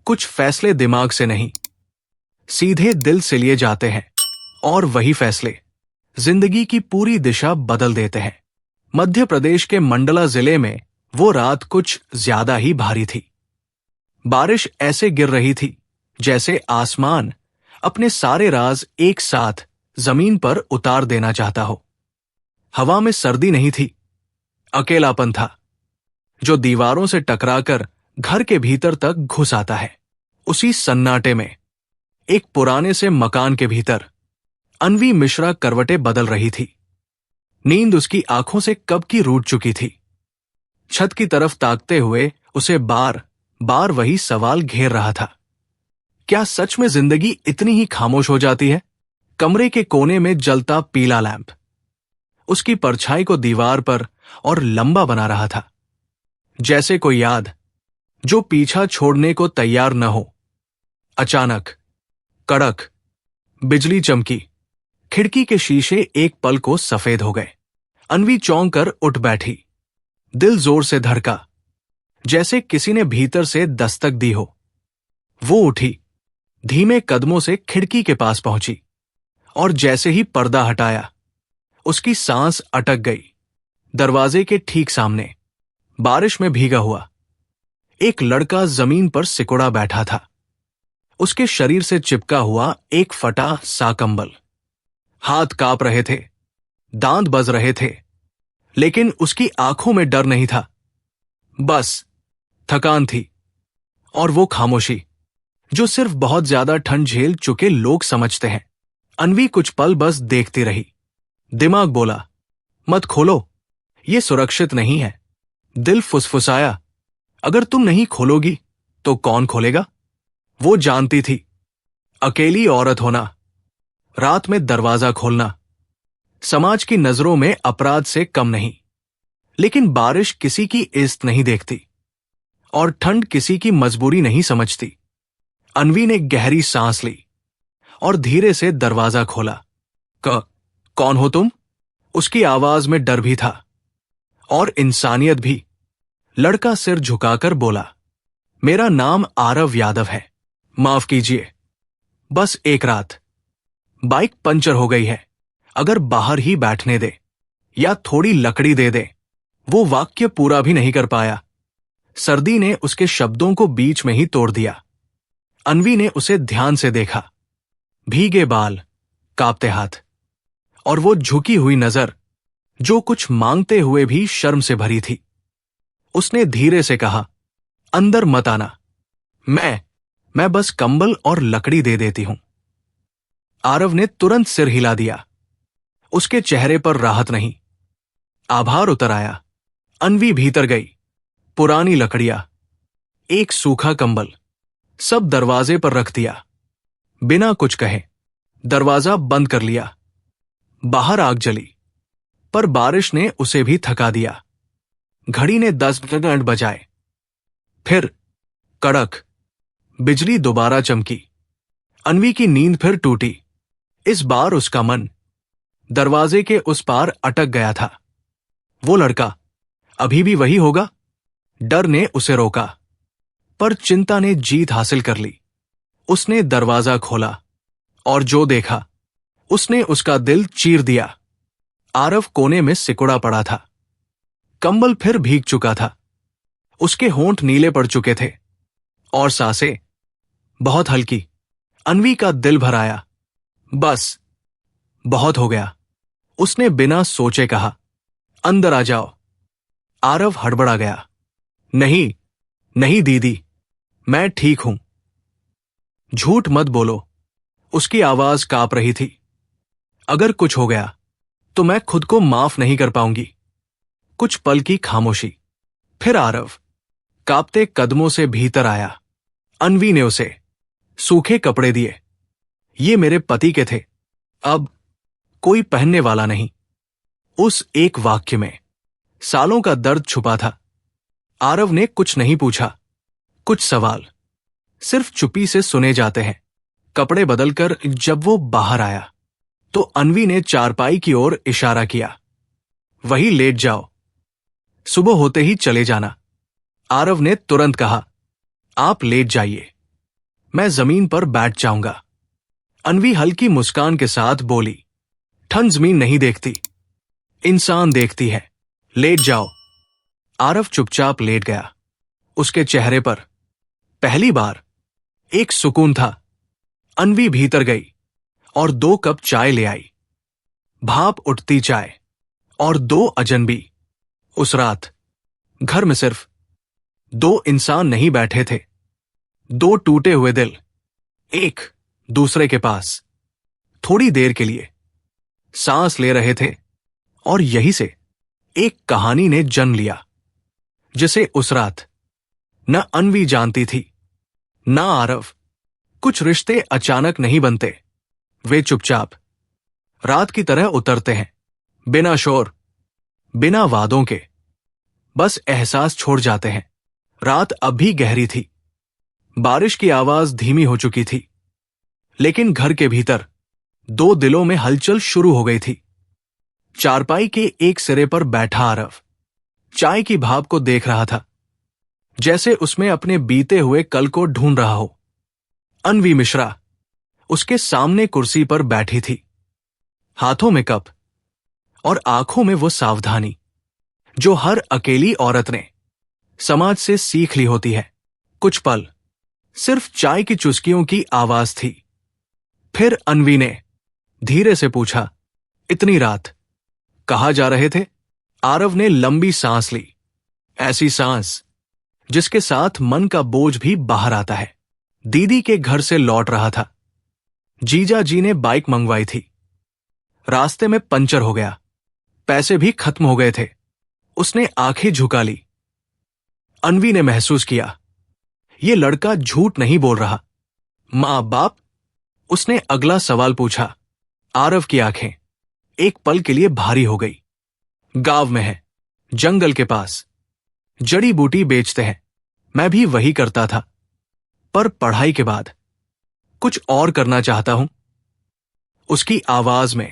कुछ फैसले दिमाग से नहीं, सीधे दिल से लिए जाते हैं, और वही फैसले जिंदगी की पूरी दिशा बदल देते हैं। मध्य प्रदेश के मंडला जिले में वो रात कुछ ज्यादा ही भारी थी। बारिश ऐसे गिर रही थी जैसे आसमान अपने सारे राज एक साथ जमीन पर उतार देना चाहता हो। हवा में सर्दी नहीं थी, अकेलापन था, जो दीवारों से टकराकर घर के भीतर तक घुस आता है। उसी सन्नाटे में एक पुराने से मकान के भीतर अन्वी मिश्रा करवटें बदल रही थी। नींद उसकी आंखों से कब की रूठ चुकी थी। छत की तरफ ताकते हुए उसे बार बार वही सवाल घेर रहा था, क्या सच में जिंदगी इतनी ही खामोश हो जाती है? कमरे के कोने में जलता पीला लैंप उसकी परछाई को दीवार पर और लंबा बना रहा था, जैसे कोई याद जो पीछा छोड़ने को तैयार न हो। अचानक कड़क बिजली चमकी, खिड़की के शीशे एक पल को सफेद हो गए। अन्वी चौंक कर उठ बैठी, दिल जोर से धड़का, जैसे किसी ने भीतर से दस्तक दी हो। वो उठी, धीमे कदमों से खिड़की के पास पहुंची, और जैसे ही पर्दा हटाया उसकी सांस अटक गई। दरवाजे के ठीक सामने बारिश में भीगा हुआ एक लड़का जमीन पर सिकुड़ा बैठा था। उसके शरीर से चिपका हुआ एक फटा सा कंबल। हाथ कांप रहे थे, दांत बज रहे थे, लेकिन उसकी आंखों में डर नहीं था, बस थकान थी, और वो खामोशी जो सिर्फ बहुत ज्यादा ठंड झेल चुके लोग समझते हैं। अन्वी कुछ पल बस देखती रही। दिमाग बोला, मत खोलो, ये सुरक्षित नहीं है। दिल फुसफुसाया, अगर तुम नहीं खोलोगी तो कौन खोलेगा? वो जानती थी, अकेली औरत होना, रात में दरवाजा खोलना, समाज की नजरों में अपराध से कम नहीं। लेकिन बारिश किसी की इज्जत नहीं देखती, और ठंड किसी की मजबूरी नहीं समझती। अन्वी ने गहरी सांस ली और धीरे से दरवाजा खोला। कौन हो तुम? उसकी आवाज में डर भी था और इंसानियत भी। लड़का सिर झुकाकर बोला, मेरा नाम आरव यादव है। माफ कीजिए, बस एक रात बाइक पंचर हो गई है, अगर बाहर ही बैठने दे या थोड़ी लकड़ी दे दे। वो वाक्य पूरा भी नहीं कर पाया। सर्दी ने उसके शब्दों को बीच में ही तोड़ दिया। अन्वी ने उसे ध्यान से देखा, भीगे बाल, कांपते हाथ, और वो झुकी हुई नजर जो कुछ मांगते हुए भी शर्म से भरी थी। उसने धीरे से कहा, अंदर मत आना, मैं बस कंबल और लकड़ी दे देती हूं। आरव ने तुरंत सिर हिला दिया। उसके चेहरे पर राहत नहीं, आभार उतर आया। अन्वी भीतर गई। पुरानी लकड़ियां, एक सूखा कंबल, सब दरवाजे पर रख दिया। बिना कुछ कहे दरवाजा बंद कर लिया। बाहर आग जली, पर बारिश ने उसे भी थका दिया। घड़ी ने 10 मिनट बजाए। फिर कड़क बिजली दोबारा चमकी। अन्वी की नींद फिर टूटी। इस बार उसका मन दरवाजे के उस पार अटक गया था। वो लड़का अभी भी वही होगा? डर ने उसे रोका, पर चिंता ने जीत हासिल कर ली। उसने दरवाजा खोला, और जो देखा उसने उसका दिल चीर दिया। आरव कोने में सिकुड़ा पड़ा था। कंबल फिर भीग चुका था, उसके होंठ नीले पड़ चुके थे, और सांसें बहुत हल्की। अन्वी का दिल भर आया। बस, बहुत हो गया, उसने बिना सोचे कहा। अंदर आ जाओ। आरव हड़बड़ा गया। नहीं नहीं दीदी, मैं ठीक हूं। झूठ मत बोलो, उसकी आवाज कांप रही थी। अगर कुछ हो गया तो मैं खुद को माफ नहीं कर पाऊंगी। कुछ पल की खामोशी, फिर आरव कांपते कदमों से भीतर आया। अन्वी ने उसे सूखे कपड़े दिए। ये मेरे पति के थे, अब कोई पहनने वाला नहीं। उस एक वाक्य में सालों का दर्द छुपा था। आरव ने कुछ नहीं पूछा। कुछ सवाल सिर्फ चुप्पी से सुने जाते हैं। कपड़े बदलकर जब वो बाहर आया तो अन्वी ने चारपाई की ओर इशारा किया। वही लेट जाओ, सुबह होते ही चले जाना। आरव ने तुरंत कहा, आप लेट जाइए, मैं जमीन पर बैठ जाऊंगा। अन्वी हल्की मुस्कान के साथ बोली, ठंड जमीन नहीं देखती, इंसान देखती है, लेट जाओ। आरव चुपचाप लेट गया। उसके चेहरे पर पहली बार एक सुकून था। अन्वी भीतर गई और 2 कप चाय ले आई। भाप उठती चाय और 2 अजनबी। उस रात घर में सिर्फ 2 इंसान नहीं बैठे थे, 2 टूटे हुए दिल एक दूसरे के पास थोड़ी देर के लिए सांस ले रहे थे। और यही से एक कहानी ने जन्म लिया, जिसे उस रात न अन्वी जानती थी न आरव। कुछ रिश्ते अचानक नहीं बनते, वे चुपचाप रात की तरह उतरते हैं, बिना शोर, बिना वादों के, बस एहसास छोड़ जाते हैं। रात अब भी गहरी थी, बारिश की आवाज धीमी हो चुकी थी, लेकिन घर के भीतर 2 दिलों में हलचल शुरू हो गई थी। चारपाई के एक सिरे पर बैठा आरव चाय की भाप को देख रहा था, जैसे उसमें अपने बीते हुए कल को ढूंढ रहा हो। अन्वी मिश्रा उसके सामने कुर्सी पर बैठी थी, हाथों में कप और आंखों में वो सावधानी जो हर अकेली औरत ने समाज से सीख ली होती है। कुछ पल सिर्फ चाय की चुस्कियों की आवाज थी। फिर अन्वी ने धीरे से पूछा, इतनी रात कहाँ जा रहे थे? आरव ने लंबी सांस ली, ऐसी सांस जिसके साथ मन का बोझ भी बाहर आता है। दीदी के घर से लौट रहा था। जीजा जी ने बाइक मंगवाई थी, रास्ते में पंचर हो गया, पैसे भी खत्म हो गए थे। उसने आंखें झुका ली। अन्वी ने महसूस किया, ये लड़का झूठ नहीं बोल रहा। मां बाप? उसने अगला सवाल पूछा। आरव की आंखें एक पल के लिए भारी हो गई। गांव में है, जंगल के पास, जड़ी बूटी बेचते हैं। मैं भी वही करता था, पर पढ़ाई के बाद कुछ और करना चाहता हूं। उसकी आवाज में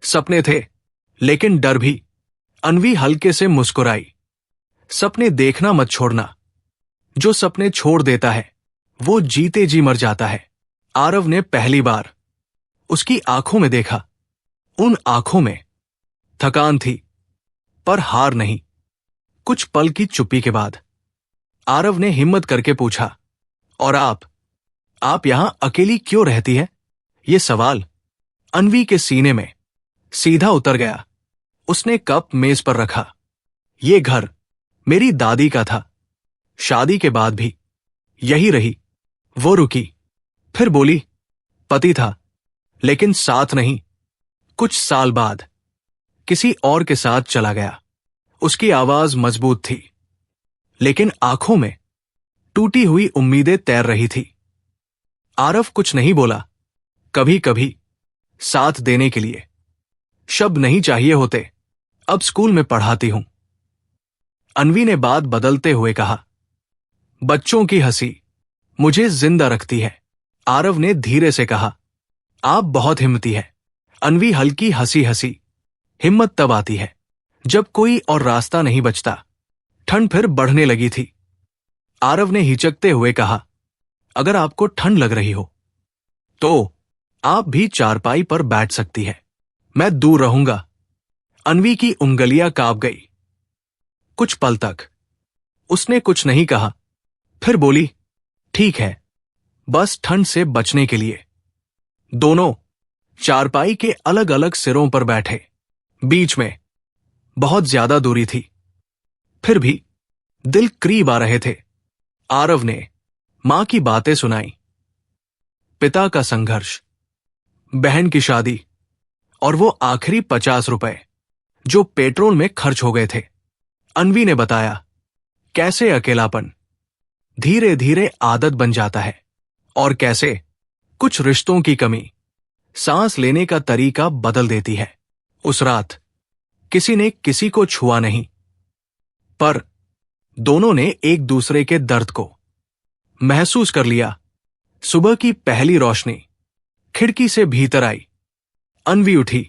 सपने थे, लेकिन डर भी। अन्वी हल्के से मुस्कुराई। सपने देखना मत छोड़ना, जो सपने छोड़ देता है वो जीते जी मर जाता है। आरव ने पहली बार उसकी आंखों में देखा। उन आंखों में थकान थी, पर हार नहीं। कुछ पल की चुप्पी के बाद आरव ने हिम्मत करके पूछा, और आप यहां अकेली क्यों रहती है? ये सवाल अन्वी के सीने में सीधा उतर गया। उसने कप मेज पर रखा। ये घर मेरी दादी का था, शादी के बाद भी यही रही। वो रुकी, फिर बोली, पति था, लेकिन साथ नहीं। कुछ साल बाद किसी और के साथ चला गया। उसकी आवाज मजबूत थी, लेकिन आंखों में टूटी हुई उम्मीदें तैर रही थी। आरव कुछ नहीं बोला। कभी कभी साथ देने के लिए शब्द नहीं चाहिए होते। अब स्कूल में पढ़ाती हूं। अन्वी ने बात बदलते हुए कहा, बच्चों की हंसी मुझे जिंदा रखती है। आरव ने धीरे से कहा, आप बहुत हिम्मती है। अन्वी हल्की हंसी हंसी। हिम्मत तब आती है जब कोई और रास्ता नहीं बचता। ठंड फिर बढ़ने लगी थी। आरव ने हिचकते हुए कहा, अगर आपको ठंड लग रही हो तो आप भी चारपाई पर बैठ सकती है, मैं दूर रहूंगा। अन्वी की उंगलियां कांप गई। कुछ पल तक उसने कुछ नहीं कहा, फिर बोली, ठीक है, बस ठंड से बचने के लिए। दोनों चारपाई के अलग अलग सिरों पर बैठे। बीच में बहुत ज्यादा दूरी थी, फिर भी दिल करीब आ रहे थे। आरव ने मां की बातें सुनाई, पिता का संघर्ष, बहन की शादी और वो आखिरी 50 रुपए जो पेट्रोल में खर्च हो गए थे। अन्वी ने बताया कैसे अकेलापन धीरे धीरे आदत बन जाता है और कैसे कुछ रिश्तों की कमी सांस लेने का तरीका बदल देती है। उस रात किसी ने किसी को छुआ नहीं, पर दोनों ने एक दूसरे के दर्द को महसूस कर लिया। सुबह की पहली रोशनी खिड़की से भीतर आई। अन्वी उठी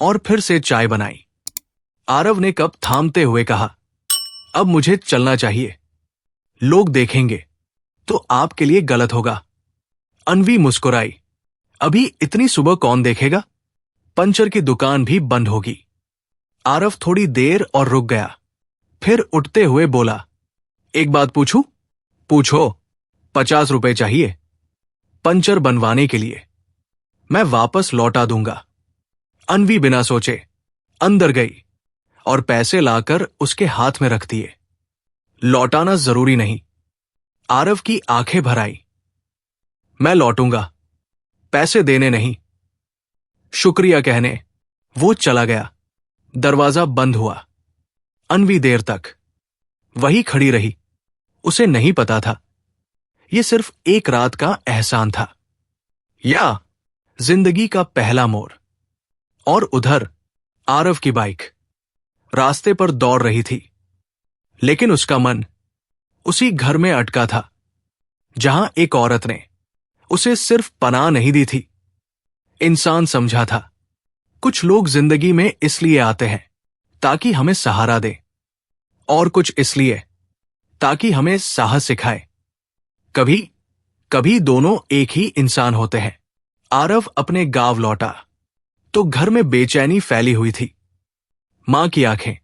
और फिर से चाय बनाई। आरव ने कप थामते हुए कहा, अब मुझे चलना चाहिए। लोग देखेंगे तो आपके लिए गलत होगा। अनवी मुस्कुराई। अभी इतनी सुबह कौन देखेगा? पंचर की दुकान भी बंद होगी। आरव थोड़ी देर और रुक गया, फिर उठते हुए बोला, एक बात पूछूं? पूछो। 50 रुपए चाहिए पंचर बनवाने के लिए। मैं वापस लौटा दूंगा। अनवी बिना सोचे अंदर गई और पैसे लाकर उसके हाथ में रख दिए। लौटाना जरूरी नहीं। आरव की आंखें भर आई। मैं लौटूंगा, पैसे देने नहीं। शुक्रिया कहने वो चला गया। दरवाजा बंद हुआ। अनवी देर तक वही खड़ी रही। उसे नहीं पता था ये सिर्फ एक रात का एहसान था या जिंदगी का पहला मोड़। और उधर आरव की बाइक रास्ते पर दौड़ रही थी, लेकिन उसका मन उसी घर में अटका था जहां एक औरत ने उसे सिर्फ पनाह नहीं दी थी, इंसान समझा था। कुछ लोग जिंदगी में इसलिए आते हैं ताकि हमें सहारा दे, और कुछ इसलिए ताकि हमें साहस सिखाए। कभी कभी दोनों एक ही इंसान होते हैं। आरव अपने गांव लौटा तो घर में बेचैनी फैली हुई थी। मां की आंखें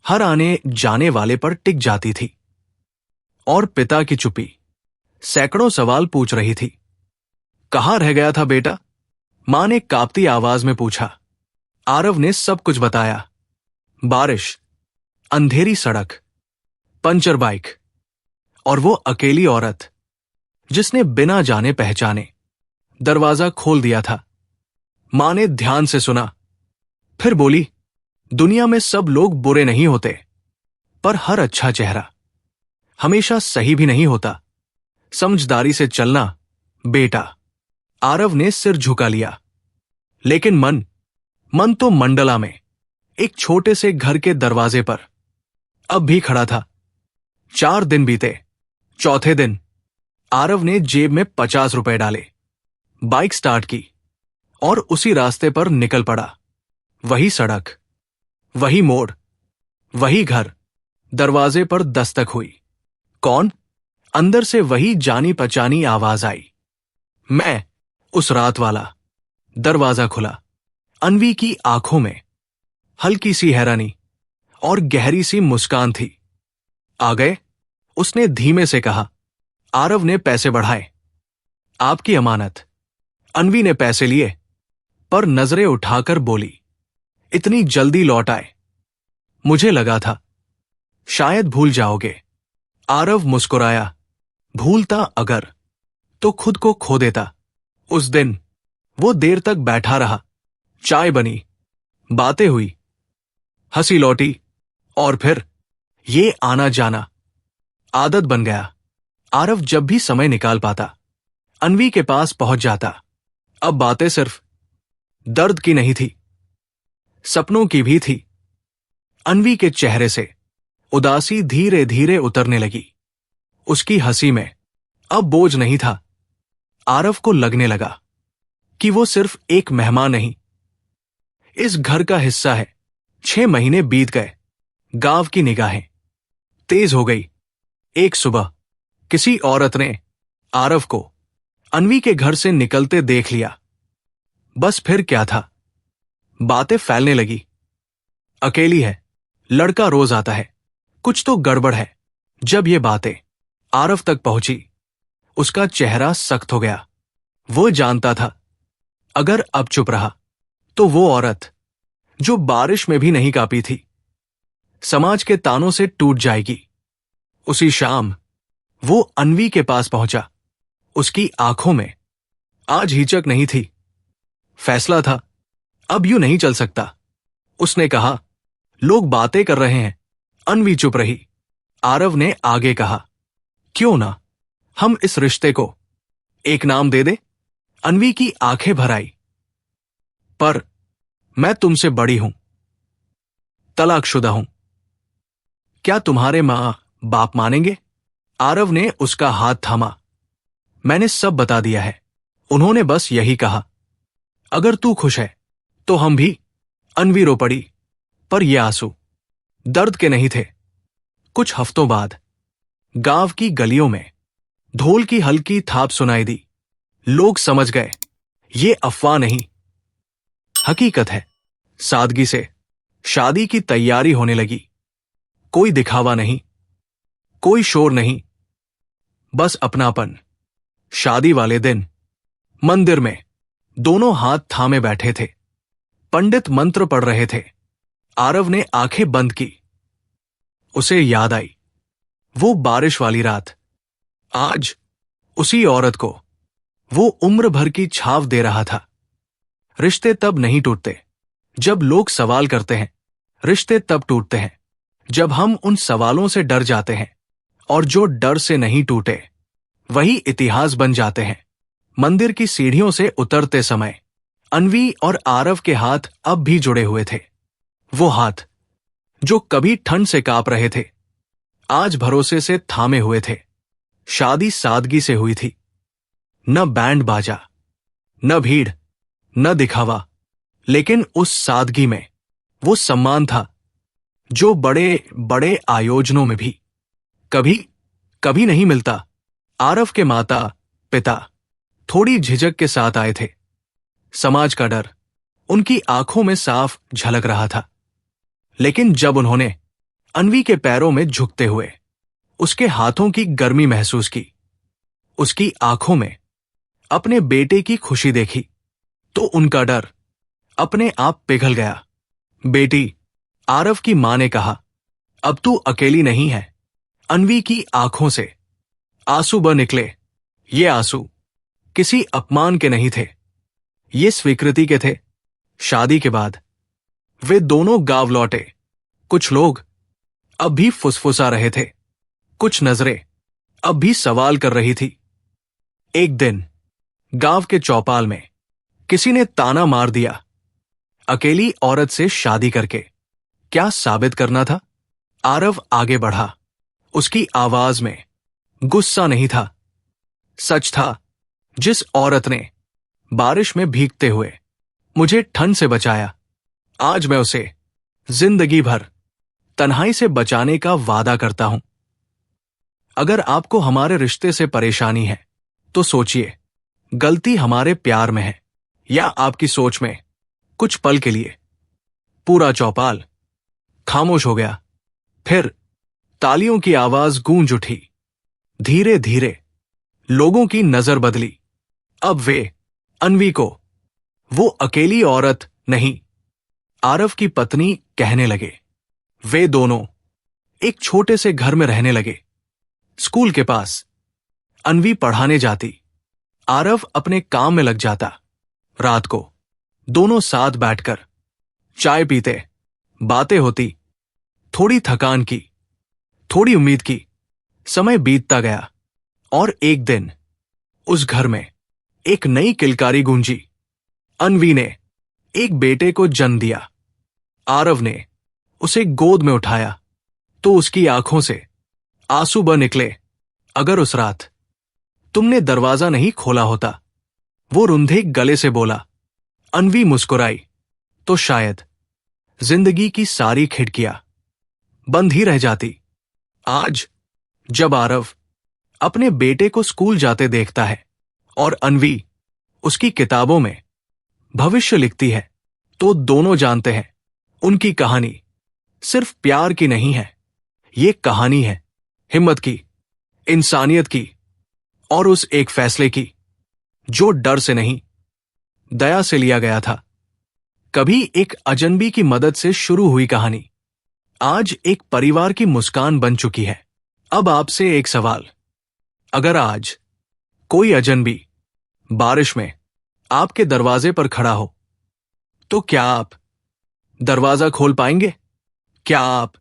हर आने जाने वाले पर टिक जाती थी और पिता की चुप्पी सैकड़ों सवाल पूछ रही थी। कहां रह गया था बेटा? मां ने कांपती आवाज में पूछा। आरव ने सब कुछ बताया। बारिश, अंधेरी सड़क, पंचर बाइक और वो अकेली औरत जिसने बिना जाने पहचाने दरवाजा खोल दिया था। मां ने ध्यान से सुना, फिर बोली, दुनिया में सब लोग बुरे नहीं होते, पर हर अच्छा चेहरा हमेशा सही भी नहीं होता। समझदारी से चलना बेटा। आरव ने सिर झुका लिया, लेकिन मन तो मंडला में एक छोटे से घर के दरवाजे पर अब भी खड़ा था। 4 दिन बीते। चौथे दिन आरव ने जेब में 50 रुपए डाले, बाइक स्टार्ट की और उसी रास्ते पर निकल पड़ा। वही सड़क, वही मोड़, वही घर। दरवाजे पर दस्तक हुई। कौन? अंदर से वही जानी पहचानी आवाज आई, मैं, उस रात वाला। दरवाजा खुला। अनवी की आंखों में हल्की सी हैरानी और गहरी सी मुस्कान थी। आ गए? उसने धीमे से कहा। आरव ने पैसे बढ़ाए। आपकी अमानत। अनवी ने पैसे लिए, पर नजरें उठाकर बोली, इतनी जल्दी लौट आए? मुझे लगा था शायद भूल जाओगे। आरव मुस्कुराया। भूलता अगर तो खुद को खो देता। उस दिन वो देर तक बैठा रहा। चाय बनी, बातें हुई, हंसी लौटी, और फिर ये आना जाना आदत बन गया। आरव जब भी समय निकाल पाता अनवी के पास पहुंच जाता। अब बातें सिर्फ दर्द की नहीं थी, सपनों की भी थी। अनवी के चेहरे से उदासी धीरे धीरे उतरने लगी। उसकी हंसी में अब बोझ नहीं था। आरव को लगने लगा कि वो सिर्फ एक मेहमान नहीं, इस घर का हिस्सा है। 6 महीने बीत गए। गांव की निगाहें तेज हो गई। एक सुबह किसी औरत ने आरव को अनवी के घर से निकलते देख लिया। बस फिर क्या था, बातें फैलने लगी। अकेली है, लड़का रोज आता है, कुछ तो गड़बड़ है। जब ये बातें आरव तक पहुंची, उसका चेहरा सख्त हो गया। वो जानता था अगर अब चुप रहा तो वो औरत जो बारिश में भी नहीं कांपी थी, समाज के तानों से टूट जाएगी। उसी शाम वो अनवी के पास पहुंचा। उसकी आंखों में आज हिचक नहीं थी, फैसला था। अब यूं नहीं चल सकता। उसने कहा, लोग बातें कर रहे हैं। अनवी चुप रही। आरव ने आगे कहा, क्यों ना हम इस रिश्ते को एक नाम दे दे? अनवी की आंखें भर आई। पर मैं तुमसे बड़ी हूं, तलाकशुदा हूं। क्या तुम्हारे मां बाप मानेंगे? आरव ने उसका हाथ थामा। मैंने सब बता दिया है। उन्होंने बस यही कहा, अगर तू खुश है तो हम भी। अनवी रो पड़ी, पर ये आंसू दर्द के नहीं थे। कुछ हफ्तों बाद गांव की गलियों में ढोल की हल्की थाप सुनाई दी। लोग समझ गए ये अफवाह नहीं, हकीकत है। सादगी से शादी की तैयारी होने लगी। कोई दिखावा नहीं, कोई शोर नहीं, बस अपनापन। शादी वाले दिन मंदिर में दोनों हाथ थामे बैठे थे। पंडित मंत्र पढ़ रहे थे। आरव ने आंखें बंद की। उसे याद आई वो बारिश वाली रात। आज उसी औरत को वो उम्र भर की छाव दे रहा था। रिश्ते तब नहीं टूटते जब लोग सवाल करते हैं, रिश्ते तब टूटते हैं जब हम उन सवालों से डर जाते हैं, और जो डर से नहीं टूटे वही इतिहास बन जाते हैं। मंदिर की सीढ़ियों से उतरते समय अन्वी और आरव के हाथ अब भी जुड़े हुए थे। वो हाथ जो कभी ठंड से कांप रहे थे, आज भरोसे से थामे हुए थे। शादी सादगी से हुई थी। न बैंड बाजा, न भीड़, न दिखावा, लेकिन उस सादगी में वो सम्मान था जो बड़े बड़े आयोजनों में भी कभी कभी नहीं मिलता। आरव के माता पिता थोड़ी झिझक के साथ आए थे। समाज का डर उनकी आंखों में साफ झलक रहा था। लेकिन जब उन्होंने अन्वी के पैरों में झुकते हुए उसके हाथों की गर्मी महसूस की, उसकी आंखों में अपने बेटे की खुशी देखी, तो उनका डर अपने आप पिघल गया। बेटी, आरव की मां ने कहा, अब तू अकेली नहीं है। अन्वी की आंखों से आंसू बह निकले। ये आंसू किसी अपमान के नहीं थे, ये स्वीकृति के थे। शादी के बाद वे दोनों गांव लौटे। कुछ लोग अब भी फुसफुसा रहे थे, कुछ नजरें अब भी सवाल कर रही थी। एक दिन गांव के चौपाल में किसी ने ताना मार दिया, अकेली औरत से शादी करके क्या साबित करना था? आरव आगे बढ़ा। उसकी आवाज में गुस्सा नहीं था, सच था। जिस औरत ने बारिश में भीगते हुए मुझे ठंड से बचाया, आज मैं उसे जिंदगी भर तन्हाई से बचाने का वादा करता हूं। अगर आपको हमारे रिश्ते से परेशानी है तो सोचिए, गलती हमारे प्यार में है या आपकी सोच में? कुछ पल के लिए पूरा चौपाल खामोश हो गया। फिर तालियों की आवाज गूंज उठी। धीरे धीरे लोगों की नजर बदली। अब वे अन्वी को वो अकेली औरत नहीं, आरव की पत्नी कहने लगे। वे दोनों एक छोटे से घर में रहने लगे, स्कूल के पास। अन्वी पढ़ाने जाती, आरव अपने काम में लग जाता। रात को दोनों साथ बैठकर चाय पीते, बातें होती, थोड़ी थकान की, थोड़ी उम्मीद की। समय बीतता गया और एक दिन उस घर में एक नई किलकारी गूंजी। अन्वी ने एक बेटे को जन्म दिया। आरव ने उसे गोद में उठाया तो उसकी आंखों से आंसू बह निकले। अगर उस रात तुमने दरवाजा नहीं खोला होता, वो रुंधे गले से बोला। अन्वी मुस्कुराई तो शायद जिंदगी की सारी खिड़कियां बंद ही रह जाती। आज जब आरव अपने बेटे को स्कूल जाते देखता है और अन्वी उसकी किताबों में भविष्य लिखती है, तो दोनों जानते हैं उनकी कहानी सिर्फ प्यार की नहीं है। ये कहानी है हिम्मत की, इंसानियत की, और उस एक फैसले की जो डर से नहीं, दया से लिया गया था। कभी एक अजनबी की मदद से शुरू हुई कहानी आज एक परिवार की मुस्कान बन चुकी है। अब आपसे एक सवाल, अगर आज कोई अजनबी बारिश में आपके दरवाजे पर खड़ा हो, तो क्या आप दरवाजा खोल पाएंगे? क्या आप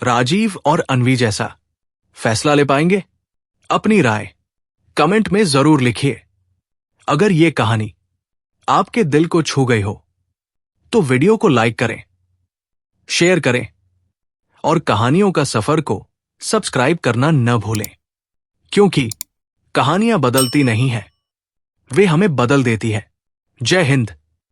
राजीव और अन्वी जैसा फैसला ले पाएंगे? अपनी राय कमेंट में जरूर लिखिए। अगर ये कहानी आपके दिल को छू गई हो तो वीडियो को लाइक करें, शेयर करें और कहानियों का सफर को सब्सक्राइब करना न भूलें, क्योंकि कहानियां बदलती नहीं है, वे हमें बदल देती है। जय हिंद।